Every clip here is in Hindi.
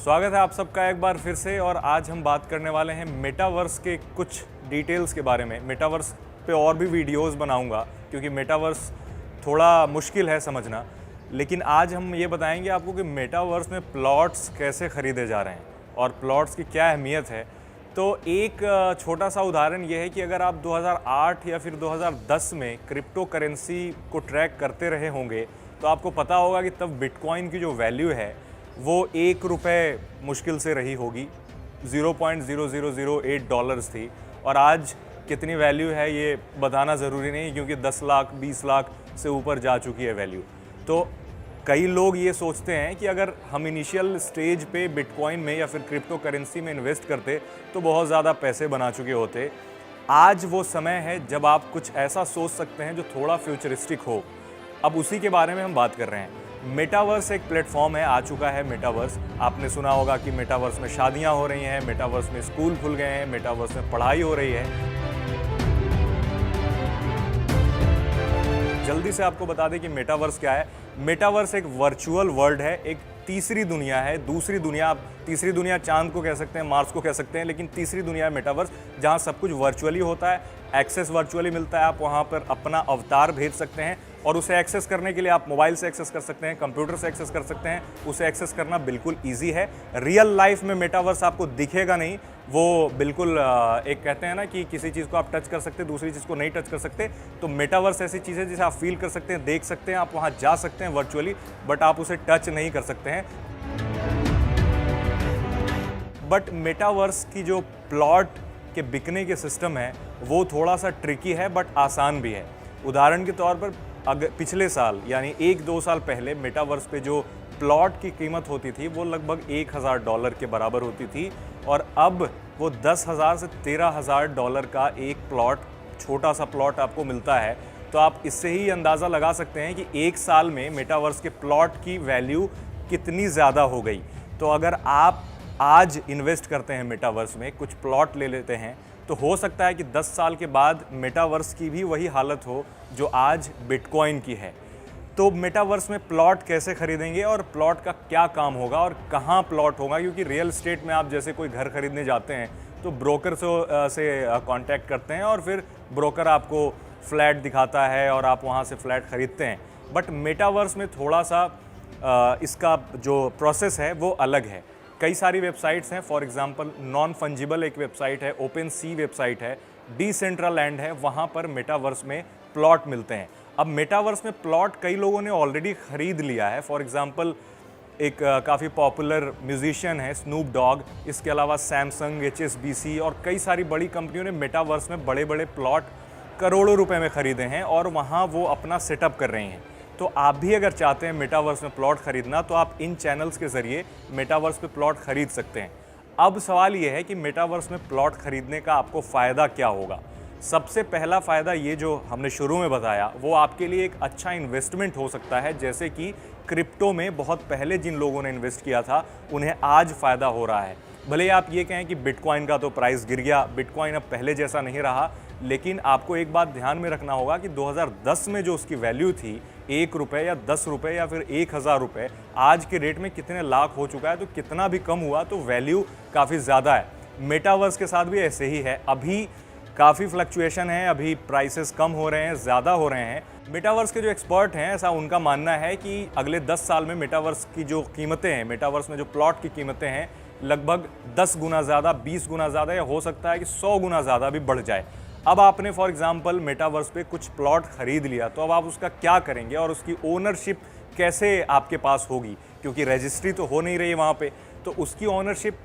स्वागत है आप सबका एक बार फिर से। और आज हम बात करने वाले हैं मेटावर्स के कुछ डिटेल्स के बारे में। मेटावर्स पे और भी वीडियोस बनाऊंगा क्योंकि मेटावर्स थोड़ा मुश्किल है समझना, लेकिन आज हम ये बताएंगे आपको कि मेटावर्स में प्लॉट्स कैसे ख़रीदे जा रहे हैं और प्लॉट्स की क्या अहमियत है। तो एक छोटा सा उदाहरण ये है कि अगर आप 2008 या फिर 2010 में क्रिप्टो करेंसी को ट्रैक करते रहे होंगे तो आपको पता होगा कि तब बिटकॉइन की जो वैल्यू है वो $1 मुश्किल से रही होगी, $0.0008 थी। और आज कितनी वैल्यू है ये बताना ज़रूरी नहीं क्योंकि 10 लाख 20 लाख से ऊपर जा चुकी है वैल्यू। तो कई लोग ये सोचते हैं कि अगर हम इनिशियल स्टेज पे बिटकॉइन में या फिर क्रिप्टो करेंसी में इन्वेस्ट करते तो बहुत ज़्यादा पैसे बना चुके होते। आज वो समय है जब आप कुछ ऐसा सोच सकते हैं जो थोड़ा फ्यूचरिस्टिक हो। अब उसी के बारे में हम बात कर रहे हैं। मेटावर्स एक प्लेटफॉर्म है, आ चुका है मेटावर्स। आपने सुना होगा कि मेटावर्स में शादियां हो रही हैं, मेटावर्स में स्कूल खुल गए हैं, मेटावर्स में पढ़ाई हो रही है। जल्दी से आपको बता दें कि मेटावर्स क्या है। मेटावर्स एक वर्चुअल वर्ल्ड है, एक तीसरी दुनिया है, दूसरी दुनिया। आप तीसरी दुनिया चांद को कह सकते हैं, मार्स को कह सकते हैं, लेकिन तीसरी दुनिया है मेटावर्स, जहां सब कुछ वर्चुअली होता है, एक्सेस वर्चुअली मिलता है। आप वहां पर अपना अवतार भेज सकते हैं और उसे एक्सेस करने के लिए आप मोबाइल से एक्सेस कर सकते हैं, कंप्यूटर से एक्सेस कर सकते हैं। उसे एक्सेस करना बिल्कुल ईजी है। रियल लाइफ में मेटावर्स आपको दिखेगा नहीं, वो बिल्कुल एक कहते हैं ना कि किसी चीज़ को आप टच कर सकते हैं, दूसरी चीज़ को नहीं टच कर सकते। तो मेटावर्स ऐसी चीज़ है जिसे आप फील कर सकते हैं, देख सकते हैं, आप वहाँ जा सकते हैं वर्चुअली, बट आप उसे टच नहीं कर सकते हैं। बट मेटावर्स की जो प्लॉट के बिकने के सिस्टम है वो थोड़ा सा ट्रिकी है बट आसान भी है। उदाहरण के तौर पर अगर पिछले साल यानी 1-2 साल पहले मेटावर्स पे जो प्लॉट की कीमत होती थी वो लगभग $1000 के बराबर होती थी और अब वो $10,000 से $13,000 का एक प्लॉट, छोटा सा प्लॉट आपको मिलता है। तो आप इससे ही अंदाज़ा लगा सकते हैं कि एक साल में मेटावर्स के प्लॉट की वैल्यू कितनी ज़्यादा हो गई। तो अगर आप आज इन्वेस्ट करते हैं मेटावर्स में, कुछ प्लॉट ले लेते हैं, तो हो सकता है कि 10 साल के बाद मेटावर्स की भी वही हालत हो जो आज बिटकॉइन की है। तो मेटावर्स में प्लॉट कैसे खरीदेंगे और प्लॉट का क्या काम होगा और कहाँ प्लॉट होगा, क्योंकि रियल एस्टेट में आप जैसे कोई घर खरीदने जाते हैं तो ब्रोकर से कांटेक्ट करते हैं और फिर ब्रोकर आपको फ्लैट दिखाता है और आप वहाँ से फ्लैट ख़रीदते हैं। बट मेटावर्स में थोड़ा सा इसका जो प्रोसेस है वो अलग है। कई सारी वेबसाइट्स हैं, फॉर एग्जांपल नॉन फंजिबल एक वेबसाइट है, ओपन सी वेबसाइट है, डिसेंट्रलैंड है, वहाँ पर मेटावर्स में प्लॉट मिलते हैं। अब मेटावर्स में प्लॉट कई लोगों ने ऑलरेडी ख़रीद लिया है। फॉर एग्जांपल एक काफ़ी पॉपुलर म्यूजिशियन है स्नूप डॉग, इसके अलावा सैमसंग, HSBC और कई सारी बड़ी कंपनियों ने मेटावर्स में बड़े बड़े प्लॉट करोड़ों रुपए में ख़रीदे हैं और वहाँ वो अपना सेटअप कर रही हैं। तो आप भी अगर चाहते हैं मेटावर्स में प्लॉट खरीदना तो आप इन चैनल्स के ज़रिए मेटावर्स पे प्लॉट खरीद सकते हैं। अब सवाल ये है कि मेटावर्स में प्लॉट खरीदने का आपको फ़ायदा क्या होगा। सबसे पहला फ़ायदा ये जो हमने शुरू में बताया वो आपके लिए एक अच्छा इन्वेस्टमेंट हो सकता है। जैसे कि क्रिप्टो में बहुत पहले जिन लोगों ने इन्वेस्ट किया था उन्हें आज फ़ायदा हो रहा है। भले ही आप ये कहें कि बिटकॉइन का तो प्राइस गिर गया, बिटकॉइन अब पहले जैसा नहीं रहा, लेकिन आपको एक बात ध्यान में रखना होगा कि 2010 में जो उसकी वैल्यू थी ₹1 या ₹10 या फिर ₹1000, आज के रेट में कितने लाख हो चुका है। तो कितना भी कम हुआ तो वैल्यू काफ़ी ज़्यादा है। मेटावर्स के साथ भी ऐसे ही है, अभी काफ़ी फ्लक्चुएशन है, अभी प्राइसेस कम हो रहे हैं, ज़्यादा हो रहे हैं। मेटावर्स के जो एक्सपर्ट हैं ऐसा उनका मानना है कि अगले 10 साल में मेटावर्स की जो कीमतें हैं, मेटावर्स में जो प्लॉट की कीमतें हैं, लगभग 10 गुना ज़्यादा, 20 गुना ज़्यादा, या हो सकता है कि 100 गुना ज़्यादा भी बढ़ जाए। अब आपने फॉर एग्जांपल मेटावर्स पे कुछ प्लॉट खरीद लिया तो अब आप उसका क्या करेंगे और उसकी ओनरशिप कैसे आपके पास होगी, क्योंकि रजिस्ट्री तो हो नहीं रही है वहाँ पे। तो उसकी ओनरशिप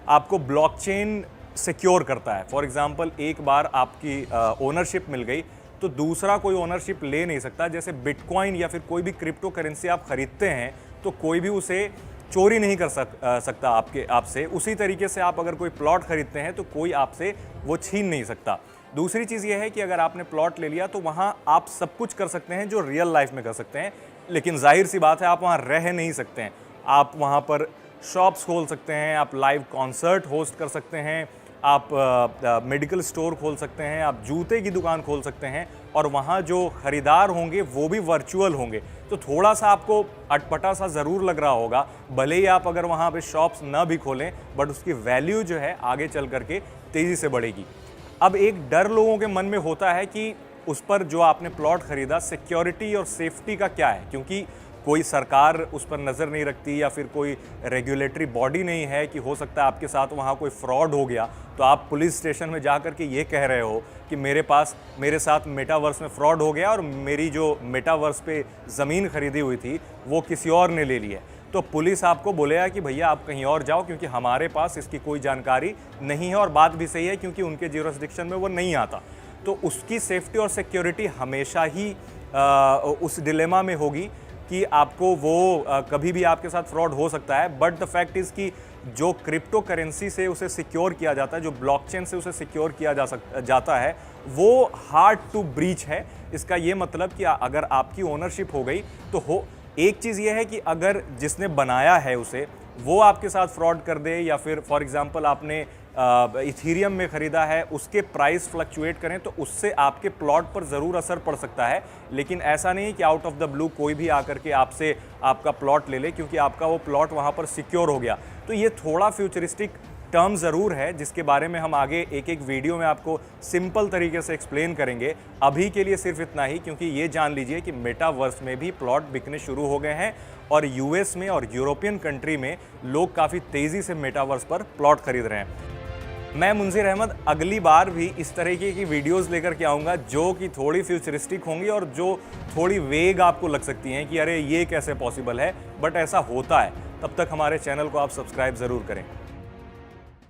आपको ब्लॉकचेन सिक्योर करता है। फॉर एग्जांपल एक बार आपकी ओनरशिप मिल गई तो दूसरा कोई ओनरशिप ले नहीं सकता। जैसे बिटकॉइन या फिर कोई भी क्रिप्टो करेंसी आप खरीदते हैं तो कोई भी उसे चोरी नहीं कर सकता आपसे। उसी तरीके से आप अगर कोई प्लॉट खरीदते हैं तो कोई आपसे वो छीन नहीं सकता। दूसरी चीज़ ये है कि अगर आपने प्लॉट ले लिया तो वहाँ आप सब कुछ कर सकते हैं जो रियल लाइफ में कर सकते हैं, लेकिन जाहिर सी बात है आप वहाँ रह नहीं सकते हैं। आप वहाँ पर शॉप्स खोल सकते हैं, आप लाइव कॉन्सर्ट होस्ट कर सकते हैं, आप मेडिकल स्टोर खोल सकते हैं, आप जूते की दुकान खोल सकते हैं और वहाँ जो ख़रीदार होंगे वो भी वर्चुअल होंगे। तो थोड़ा सा आपको अटपटा सा ज़रूर लग रहा होगा, भले ही आप अगर वहाँ पे शॉप्स ना भी खोलें, बट उसकी वैल्यू जो है आगे चल करके तेज़ी से बढ़ेगी। अब एक डर लोगों के मन में होता है कि उस पर जो आपने प्लॉट ख़रीदा, सिक्योरिटी और सेफ्टी का क्या है, क्योंकि कोई सरकार उस पर नज़र नहीं रखती या फिर कोई रेगुलेटरी बॉडी नहीं है कि हो सकता है आपके साथ वहाँ कोई फ्रॉड हो गया तो आप पुलिस स्टेशन में जा कर के ये कह रहे हो कि मेरे साथ मेटावर्स में फ्रॉड हो गया और मेरी जो मेटावर्स पे ज़मीन खरीदी हुई थी वो किसी और ने ले ली है। तो पुलिस आपको बोलेगा कि भैया आप कहीं और जाओ, क्योंकि हमारे पास इसकी कोई जानकारी नहीं है। और बात भी सही है, क्योंकि उनके ज्यूरिसडिक्शन में वो नहीं आता। तो उसकी सेफ्टी और सिक्योरिटी हमेशा ही उस डिलेमा में होगी कि आपको वो कभी भी आपके साथ फ्रॉड हो सकता है। बट द फैक्ट इज़ कि जो क्रिप्टो करेंसी से उसे सिक्योर किया जाता है, जो ब्लॉकचेन से उसे सिक्योर किया जाता है, वो हार्ड टू ब्रीच है। इसका ये मतलब कि अगर आपकी ओनरशिप हो गई तो एक चीज़ ये है कि अगर जिसने बनाया है उसे वो आपके साथ फ्रॉड कर दे, या फिर फॉर एग्जांपल आपने इथीरियम में ख़रीदा है, उसके प्राइस फ्लक्चुएट करें तो उससे आपके प्लॉट पर ज़रूर असर पड़ सकता है। लेकिन ऐसा नहीं कि आउट ऑफ द ब्लू कोई भी आकर के आपसे आपका प्लॉट ले ले, क्योंकि आपका वो प्लॉट वहाँ पर सिक्योर हो गया। तो ये थोड़ा फ्यूचरिस्टिक टर्म ज़रूर है, जिसके बारे में हम आगे एक एक वीडियो में आपको सिंपल तरीके से एक्सप्लेन करेंगे। अभी के लिए सिर्फ इतना ही, क्योंकि ये जान लीजिए कि मेटावर्स में भी प्लॉट बिकने शुरू हो गए हैं और यूएस में और यूरोपियन कंट्री में लोग काफ़ी तेज़ी से मेटावर्स पर प्लॉट खरीद रहे हैं। मैं मुंज़िर अहमद अगली बार भी इस तरीके की वीडियोस लेकर के आऊँगा जो कि थोड़ी फ्यूचरिस्टिक होंगी और जो थोड़ी वेग आपको लग सकती हैं कि अरे ये कैसे पॉसिबल है, बट ऐसा होता है। तब तक हमारे चैनल को आप सब्सक्राइब ज़रूर करें।